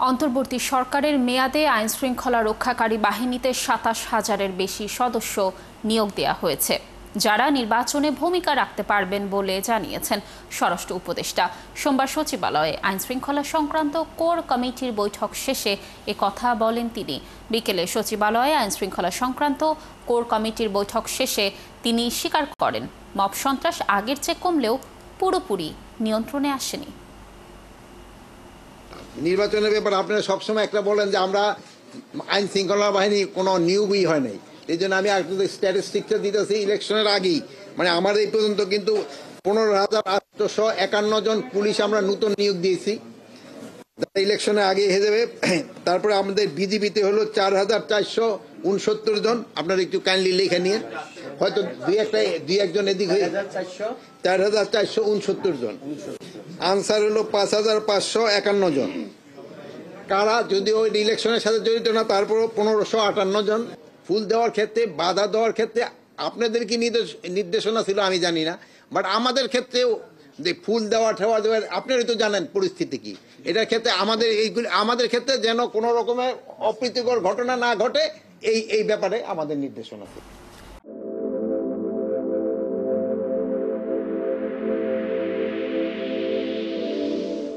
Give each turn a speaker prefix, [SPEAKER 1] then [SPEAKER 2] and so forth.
[SPEAKER 1] অন্তর্বর্তী সরকারের মেয়াদে আইনশৃঙ্খলা রক্ষাকারী বাহিনীতে ২৭,০০০-এর বেশি সদস্য নিয়োগ দেওয়া হয়েছে, যারা নির্বাচনে ভূমিকা রাখতে পারবেন বলে জানিয়েছেন স্বরাষ্ট্র উপদেষ্টা। সোমবার সচিবালয়ে আইনশৃঙ্খলা সংক্রান্ত কোর কমিটির বৈঠক শেষে কথা বলেন তিনি। বিকেলে সচিবালয়ে আইনশৃঙ্খলা সংক্রান্ত কোর কমিটির বৈঠক শেষে তিনি স্বীকার করেন, মব সন্ত্রাস আগের চেয়ে কমলেও পুরোপুরি নিয়ন্ত্রণে আসেনি।
[SPEAKER 2] নির্বাচনের ব্যাপারে আপনারা সবসময় একটা বলেন যে আমরা আইন শৃঙ্খলা বাহিনী কোনো নিয়োগই হয় নাই, এই জন্য আমি আপনাদের স্ট্যাটিস্টিক্সটা দিতেছি। ইলেকশনের আগেই মানে আমার এই পর্যন্ত কিন্তু ১৫,৮৫১ জন পুলিশ আমরা নতুন নিয়োগ দিয়েছি, ইলেকশনের আগে হয়ে যাবে। তারপরে আমাদের বিজিবিতে হলো ৪,৪৬৯ জন, আপনারা একটু কাইন্ডলি লেখা নিয়ে, হয়তো দুই একজন এদিক হয়ে ৪,৪৬৯ জন। আনসার হলো ৫,৫৫১ জন। কারা যদিও ওই ইলেকশনের সাথে জড়িত না, তারপরও ১৫৫৮ জন। ফুল দেওয়ার ক্ষেত্রে, বাধা দেওয়ার ক্ষেত্রে আপনাদের কি নির্দেশনা ছিল আমি জানি না, বাট আমাদের ক্ষেত্রেও যে ফুল দেওয়া ঠেওয়া দেওয়ার আপনারাই তো জানেন পরিস্থিতি কি। এটার ক্ষেত্রে আমাদের ক্ষেত্রে যেন কোনো রকমের অপ্রীতিকর ঘটনা না ঘটে, এই ব্যাপারে আমাদের নির্দেশনা ছিল।